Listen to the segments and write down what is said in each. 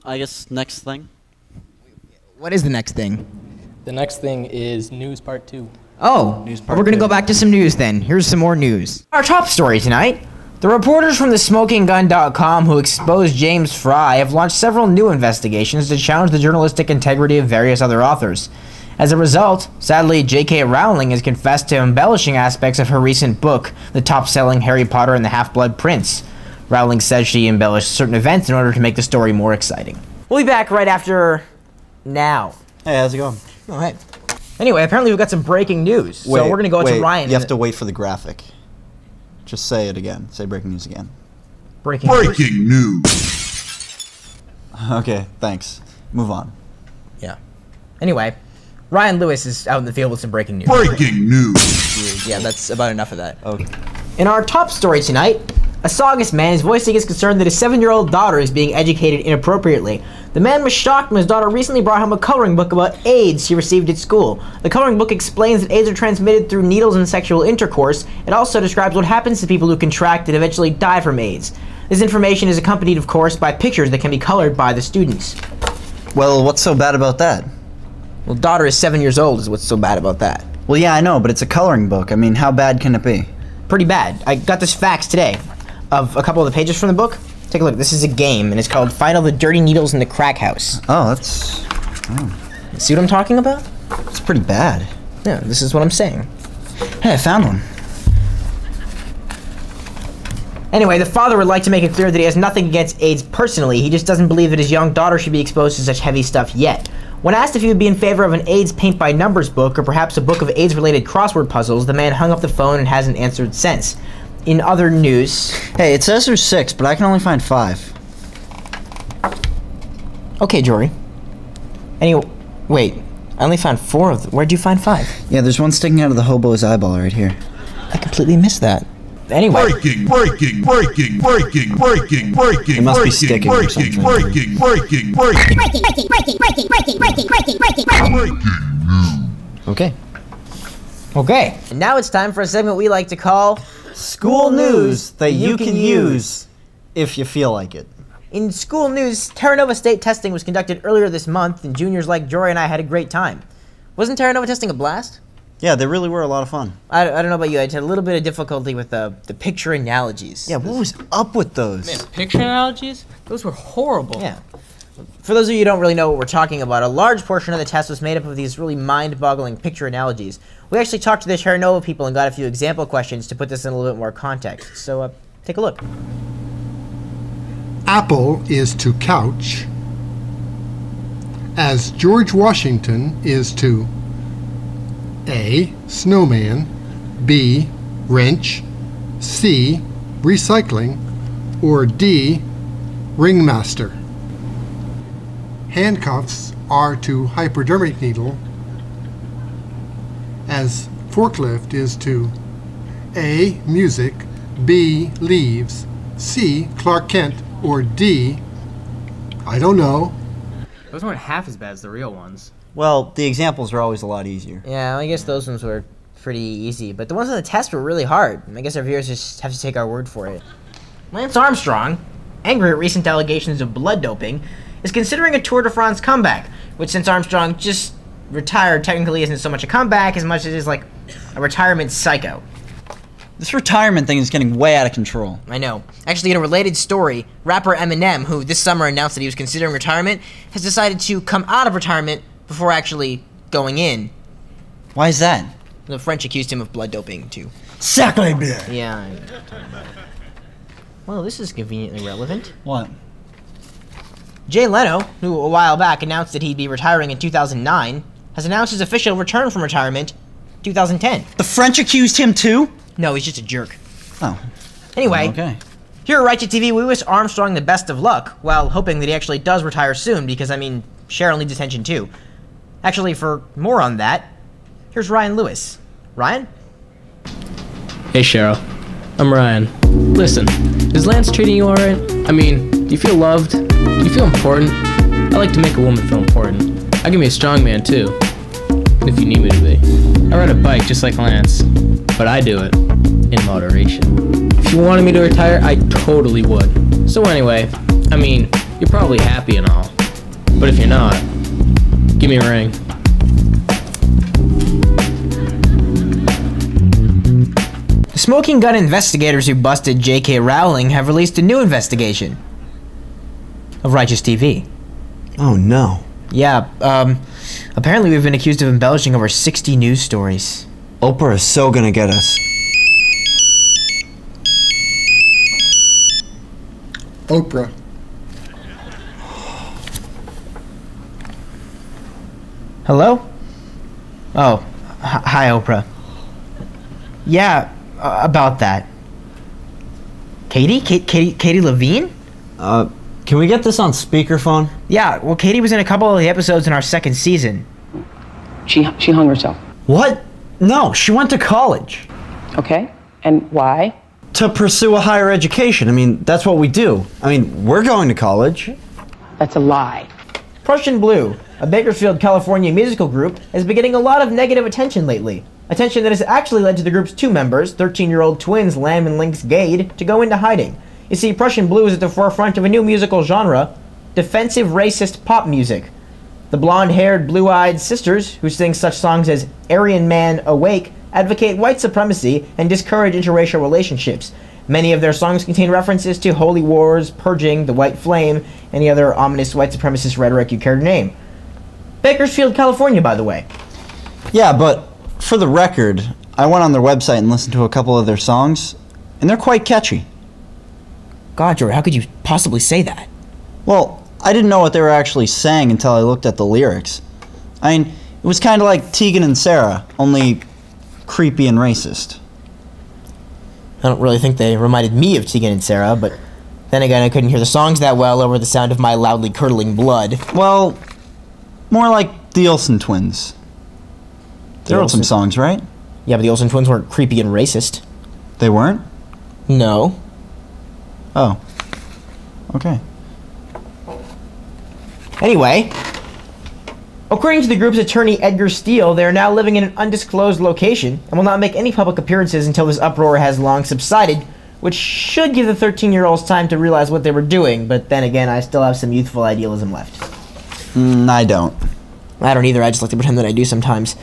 I guess next thing. What is the next thing? The next thing is news part 2. Oh, we're going to go back to some news then. Here's some more news. Our top story tonight. The reporters from thesmokinggun.com who exposed James Fry have launched several new investigations to challenge the journalistic integrity of various other authors. As a result, sadly, J.K. Rowling has confessed to embellishing aspects of her recent book, the top-selling Harry Potter and the Half-Blood Prince. Rowling says she embellished certain events in order to make the story more exciting. We'll be back right after now. Hey, how's it going? Oh, hey. Anyway, apparently we've got some breaking news. So we're going to go to Ryan. You have to wait for the graphic. Just say it again. Say breaking news again. Breaking news. Okay, thanks. Move on. Yeah. Anyway, Ryan Lewis is out in the field with some breaking news. Breaking news. Yeah, that's about enough of that. Okay. In our top story tonight, a Saugus man is voicing his concern that his 7-year-old daughter is being educated inappropriately. The man was shocked when his daughter recently brought home a coloring book about AIDS she received at school. The coloring book explains that AIDS are transmitted through needles and sexual intercourse. It also describes what happens to people who contract and eventually die from AIDS. This information is accompanied, of course, by pictures that can be colored by the students. Well, what's so bad about that? Well, daughter is 7 years old is what's so bad about that. Well, yeah, I know, but it's a coloring book. I mean, how bad can it be? Pretty bad. I got this fax today of a couple of the pages from the book. Take a look. This is a game, and it's called Find All the Dirty Needles in the Crack House. Oh, that's... Oh. See what I'm talking about? It's pretty bad. Yeah, this is what I'm saying. Hey, I found one. Anyway, the father would like to make it clear that he has nothing against AIDS personally. He just doesn't believe that his young daughter should be exposed to such heavy stuff yet. When asked if he would be in favor of an AIDS paint-by-numbers book or perhaps a book of AIDS-related crossword puzzles, the man hung up the phone and hasn't answered since. In other news... Hey, it says there's 6, but I can only find 5. Okay, Jory. Anyway, wait. I only found 4 of them. Where'd you find 5? Yeah, there's one sticking out of the hobo's eyeball right here. I completely missed that. Anyway. Breaking. It must be sticking or something. Breaking. Okay. Okay. And now it's time for a segment we like to call School News that you can use if you feel like it. In school news, Terra Nova State testing was conducted earlier this month, and juniors like Jory and I had a great time. Wasn't Terra Nova testing a blast? Yeah, they really were a lot of fun. I don't know about you, I had a little bit of difficulty with the picture analogies. Yeah, what was up with those? Man, picture analogies? Those were horrible. Yeah. For those of you who don't really know what we're talking about, a large portion of the test was made up of these really mind-boggling picture analogies. We actually talked to the Terra Nova people and got a few example questions to put this in a little bit more context. So, take a look. Apple is to couch as George Washington is to A. Snowman, B. Wrench, C. Recycling, or D. Ringmaster. Handcuffs are to hypodermic needle as forklift is to A. Music, B. Leaves, C. Clark Kent, or D. I don't know. Those weren't half as bad as the real ones. Well, the examples are always a lot easier. Yeah, I guess those ones were pretty easy, but the ones on the test were really hard. I guess our viewers just have to take our word for it. Lance Armstrong, angry at recent allegations of blood doping, is considering a Tour de France comeback, which since Armstrong just retired technically isn't so much a comeback as much as it is like a retirement psycho. This retirement thing is getting way out of control. I know. Actually, in a related story, rapper Eminem, who this summer announced that he was considering retirement, has decided to come out of retirement before actually going in. Why is that? The French accused him of blood doping, too. Sacre bleu! Yeah. Well, this is conveniently relevant. What? Jay Leno, who a while back announced that he'd be retiring in 2009, has announced his official return from retirement 2010. The French accused him too? No, he's just a jerk. Oh. Anyway, Okay. here at Righteous TV, we wish Armstrong the best of luck, while hoping that he actually does retire soon, because, I mean, Cheryl needs attention too. Actually, for more on that, here's Ryan Lewis. Ryan? Hey, Cheryl. I'm Ryan. Listen, is Lance treating you alright? I mean, do you feel loved? Do you feel important? I like to make a woman feel important. I can be a strong man, too. If you need me to be. I ride a bike just like Lance, but I do it in moderation. If you wanted me to retire, I totally would. So anyway, I mean, you're probably happy and all. But if you're not, give me a ring. The smoking gun investigators who busted J.K. Rowling have released a new investigation of Righteous TV. Oh no. Yeah, apparently we've been accused of embellishing over 60 news stories. Oprah is so gonna get us. Oprah. Hello? Oh, hi Oprah. Yeah, about that. Katie? Katie Levine? Can we get this on speakerphone? Yeah, well, Katie was in a couple of the episodes in our second season. She hung herself. What? No, she went to college. Okay. And why? To pursue a higher education. I mean, that's what we do. I mean, we're going to college. That's a lie. Prussian Blue, a Bakersfield, California musical group, has been getting a lot of negative attention lately. Attention that has actually led to the group's two members, 13-year-old twins Lamb and Lynx Gade, to go into hiding. You see, Prussian Blue is at the forefront of a new musical genre, defensive racist pop music. The blonde-haired, blue-eyed sisters, who sing such songs as Aryan Man Awake, advocate white supremacy and discourage interracial relationships. Many of their songs contain references to holy wars, purging, the white flame, any other ominous white supremacist rhetoric you care to name. Bakersfield, California, by the way. Yeah, but for the record, I went on their website and listened to a couple of their songs, and they're quite catchy. God, Jory, how could you possibly say that? Well, I didn't know what they were actually saying until I looked at the lyrics. I mean, it was kind of like Tegan and Sarah, only creepy and racist. I don't really think they reminded me of Tegan and Sarah, but then again, I couldn't hear the songs that well over the sound of my loudly curdling blood. Well, more like the Olsen twins. They wrote some songs, right? Yeah, but the Olsen twins weren't creepy and racist. They weren't? No. Oh. Okay. Anyway, according to the group's attorney Edgar Steele, they are now living in an undisclosed location and will not make any public appearances until this uproar has long subsided, which should give the 13-year-olds time to realize what they were doing, but then again, I still have some youthful idealism left. I don't. I don't either, I just like to pretend that I do sometimes.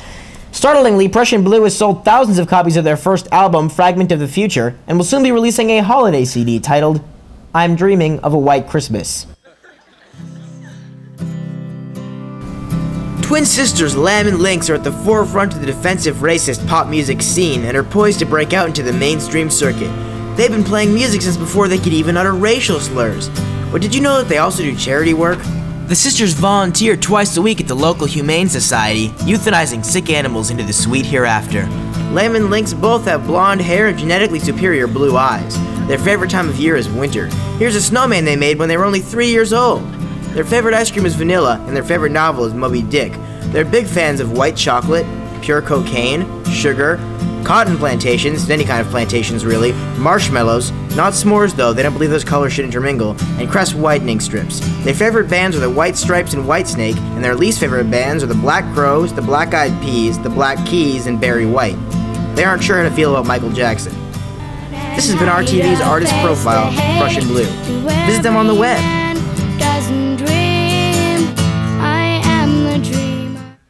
Startlingly, Prussian Blue has sold thousands of copies of their first album, Fragment of the Future, and will soon be releasing a holiday CD titled, I'm Dreaming of a White Christmas. Twin sisters Lamb and Lynx are at the forefront of the defensive racist pop music scene and are poised to break out into the mainstream circuit. They've been playing music since before they could even utter racial slurs. But did you know that they also do charity work? The sisters volunteer twice a week at the local Humane Society, euthanizing sick animals into the sweet hereafter. Lamb and Lynx both have blonde hair and genetically superior blue eyes. Their favorite time of year is winter. Here's a snowman they made when they were only 3 years old. Their favorite ice cream is vanilla, and their favorite novel is Moby Dick. They're big fans of white chocolate, pure cocaine, sugar, cotton plantations, any kind of plantations really, marshmallows, not s'mores though, they don't believe those colors should intermingle, and crest whitening strips. Their favorite bands are the White Stripes and Whitesnake, and their least favorite bands are the Black Crows, the Black Eyed Peas, the Black Keys, and Barry White. They aren't sure how to feel about Michael Jackson. This has been RTV's Artist Profile, Prussian Blue. Visit them on the web.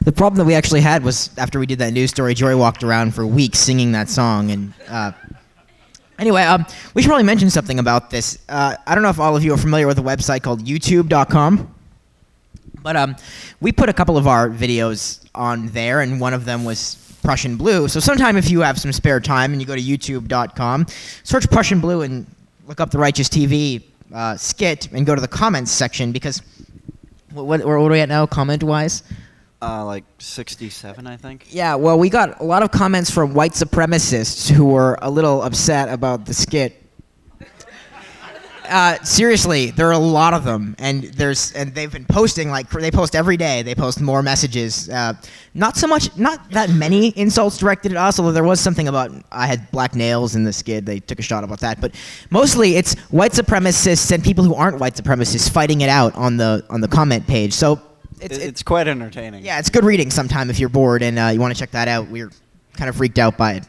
The problem that we actually had was after we did that news story, Jory walked around for weeks singing that song. And anyway, we should probably mention something about this. I don't know if all of you are familiar with a website called YouTube.com, but we put a couple of our videos on there, and one of them was Prussian Blue. So sometime if you have some spare time and you go to YouTube.com, search Prussian Blue and look up the Righteous TV skit and go to the comments section, because what are we at now, comment-wise? Like 67, I think. Yeah, well, we got a lot of comments from white supremacists who were a little upset about the skit. Seriously, there are a lot of them, and they've been posting, like, they post every day. They post more messages. Not that many insults directed at us, although there was something about I had black nails in the skit. They took a shot about that, but mostly it's white supremacists and people who aren't white supremacists fighting it out on the comment page. So. It's quite entertaining. Yeah, it's good reading sometime if you're bored and you want to check that out. We're kind of freaked out by it.